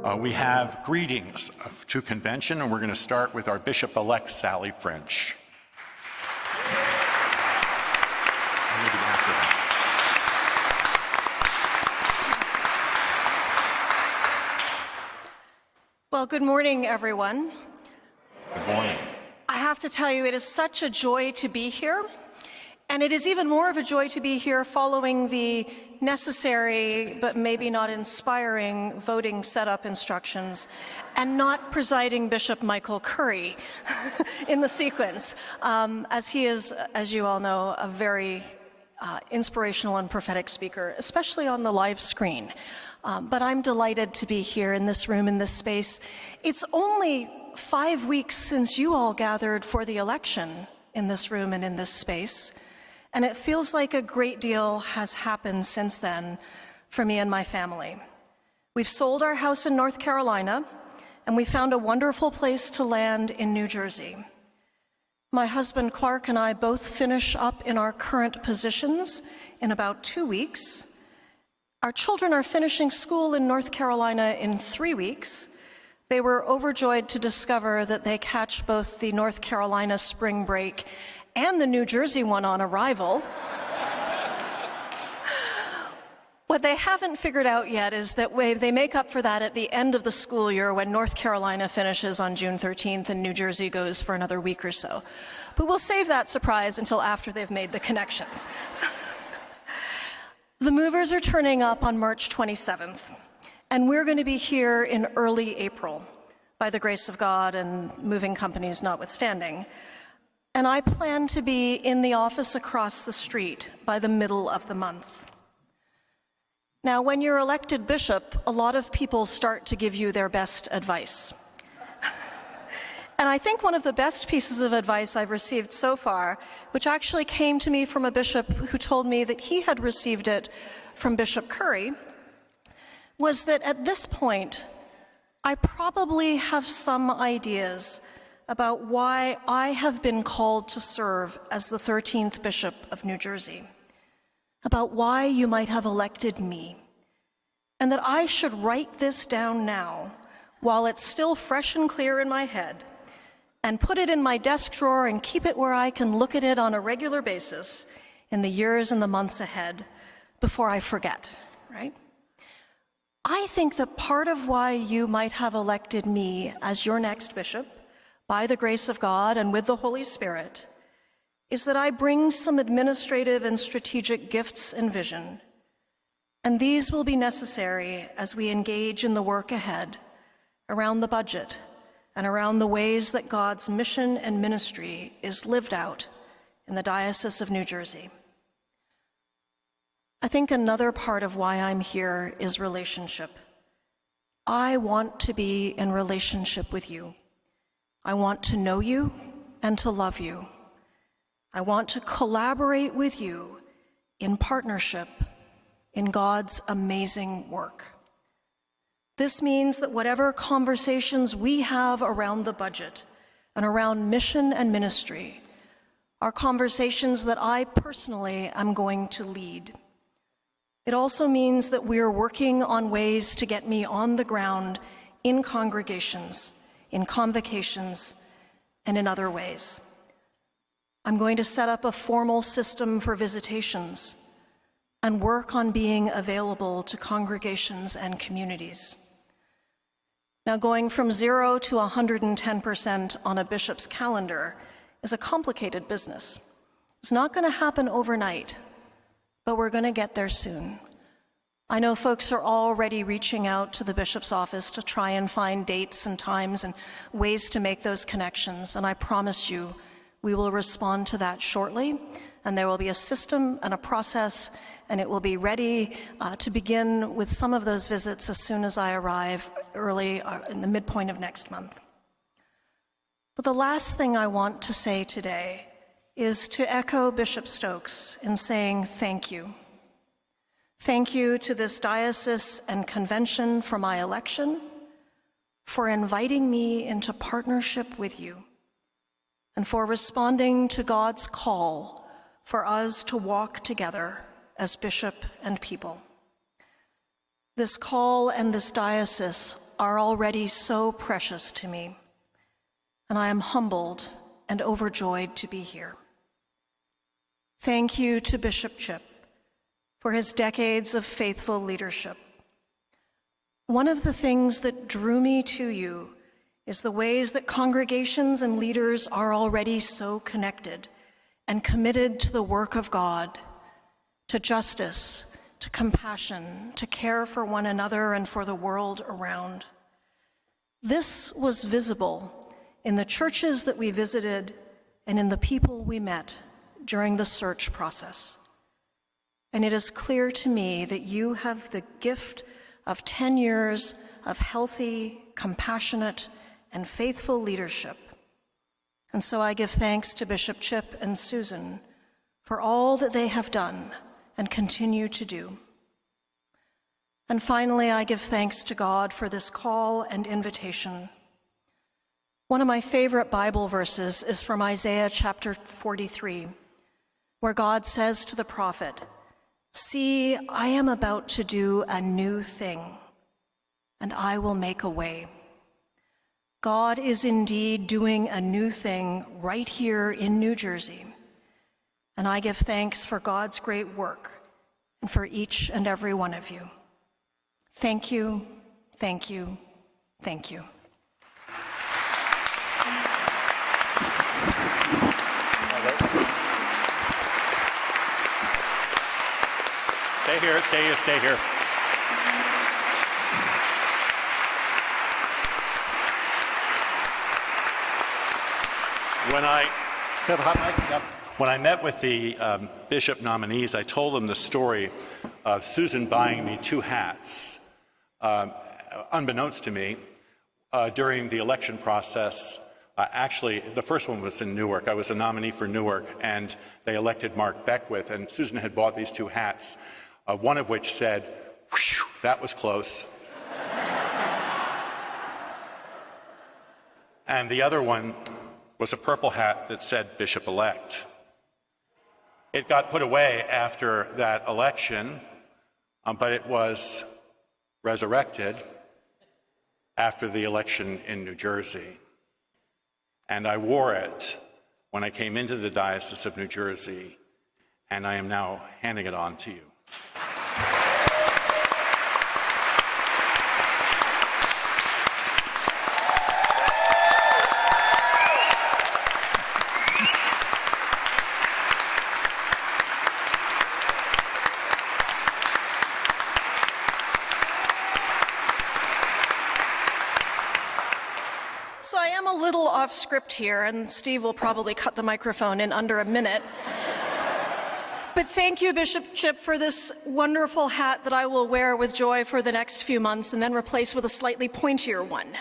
We have greetings to convention, and we're going to start with our Bishop-elect, Sally French. Well, good morning, everyone. Good morning. I have to tell you, it is such a joy to be here. And it is even more of a joy to be here following the necessary, but maybe not inspiring, voting setup instructions, and not presiding Bishop Michael Curry in the sequence, as he is, as you all know, a very inspirational and prophetic speaker, especially on the live screen. But I'm delighted to be here in this room, in this space. It's only 5 weeks since you all gathered for the election in this room and in this space. And it feels like a great deal has happened since then for me and my family. We've sold our house in North Carolina, and we found a wonderful place to land in New Jersey. My husband Clark and I both finish up in our current positions in about 2 weeks. Our children are finishing school in North Carolina in 3 weeks. They were overjoyed to discover that they catch both the North Carolina spring break and the New Jersey one on arrival. What they haven't figured out yet is that they make up for that at the end of the school year when North Carolina finishes on June 13th and New Jersey goes for another week or so. But we'll save that surprise until after they've made the connections. The movers are turning up on March 27th, and we're going to be here in early April, by the grace of God and moving companies notwithstanding. And I plan to be in the office across the street by the middle of the month. Now, when you're elected bishop, a lot of people start to give you their best advice. And I think one of the best pieces of advice I've received so far, which actually came to me from a bishop who told me that he had received it from Bishop Curry, was that at this point, I probably have some ideas about why I have been called to serve as the 13th Bishop of New Jersey, about why you might have elected me, and that I should write this down now while it's still fresh and clear in my head, and put it in my desk drawer and keep it where I can look at it on a regular basis in the years and the months ahead before I forget, right? I think that part of why you might have elected me as your next bishop, by the grace of God and with the Holy Spirit, is that I bring some administrative and strategic gifts and vision, and these will be necessary as we engage in the work ahead around the budget and around the ways that God's mission and ministry is lived out in the Diocese of New Jersey. I think another part of why I'm here is relationship. I want to be in relationship with you. I want to know you and to love you. I want to collaborate with you in partnership in God's amazing work. This means that whatever conversations we have around the budget and around mission and ministry are conversations that I personally am going to lead. It also means that we're working on ways to get me on the ground in congregations, in convocations, and in other ways. I'm going to set up a formal system for visitations and work on being available to congregations and communities. Now, going from 0 to 110% on a bishop's calendar is a complicated business. It's not going to happen overnight, but we're going to get there soon. I know folks are already reaching out to the bishop's office to try and find dates and times and ways to make those connections, and I promise you we will respond to that shortly, and there will be a system and a process, and it will be ready to begin with some of those visits as soon as I arrive early in the midpoint of next month. But the last thing I want to say today is to echo Bishop Stokes in saying thank you. Thank you to this diocese and convention for my election, for inviting me into partnership with you, and for responding to God's call for us to walk together as bishop and people. This call and this diocese are already so precious to me, and I am humbled and overjoyed to be here. Thank you to Bishop Chip for his decades of faithful leadership. One of the things that drew me to you is the ways that congregations and leaders are already so connected and committed to the work of God, to justice, to compassion, to care for one another and for the world around. This was visible in the churches that we visited and in the people we met during the search process. And it is clear to me that you have the gift of 10 years of healthy, compassionate, and faithful leadership. And so I give thanks to Bishop Chip and Susan for all that they have done and continue to do. And finally, I give thanks to God for this call and invitation. One of my favorite Bible verses is from Isaiah chapter 43, where God says to the prophet, "See, I am about to do a new thing, and I will make a way." God is indeed doing a new thing right here in New Jersey, and I give thanks for God's great work and for each and every one of you. Thank you, thank you, thank you. Stay here, stay here, stay here. When I met with the bishop nominees, I told them the story of Susan buying me 2 hats. Unbeknownst to me, during the election process, actually, the first one was in Newark. I was a nominee for Newark, and they elected Mark Beckwith, and Susan had bought these 2 hats, one of which said, "Whew, that was close." And the other one was a purple hat that said Bishop-elect. It got put away after that election, but it was resurrected after the election in New Jersey. And I wore it when I came into the Diocese of New Jersey, and I am now handing it on to you. So I am a little off script here, and Steve will probably cut the microphone in under a minute. But thank you, Bishop Chip, for this wonderful hat that I will wear with joy for the next few months and then replace with a slightly pointier one.